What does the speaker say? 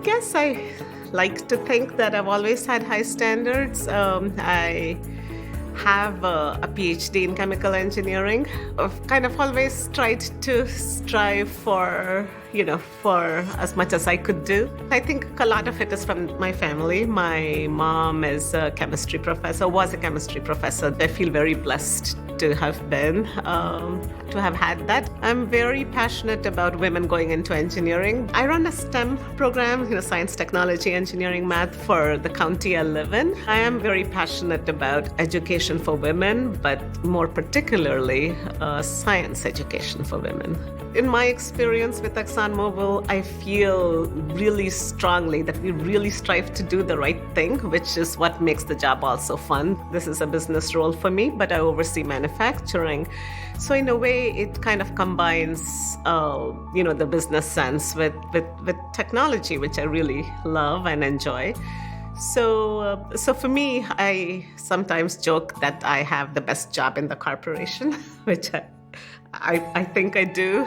guess I like to think that I've always had high standards. I have a PhD in chemical engineering. I've kind of always tried to strive for as much as I could do. I think a lot of it is from my family. My mom is a chemistry professor, was a chemistry professor. I feel very blessed to have been, to have had that. I'm very passionate about women going into engineering. I run a STEM program, science, technology, engineering, math for the county I live in. I am very passionate about education for women, but more particularly science education for women. In my experience with ExxonMobil, I feel really strongly that we really strive to do the right thing, which is what makes the job also fun. This is a business role for me, but I oversee manufacturing. So in a way, it kind of combines, the business sense with technology, which I really love and enjoy. So for me, I sometimes joke that I have the best job in the corporation, which I think I do.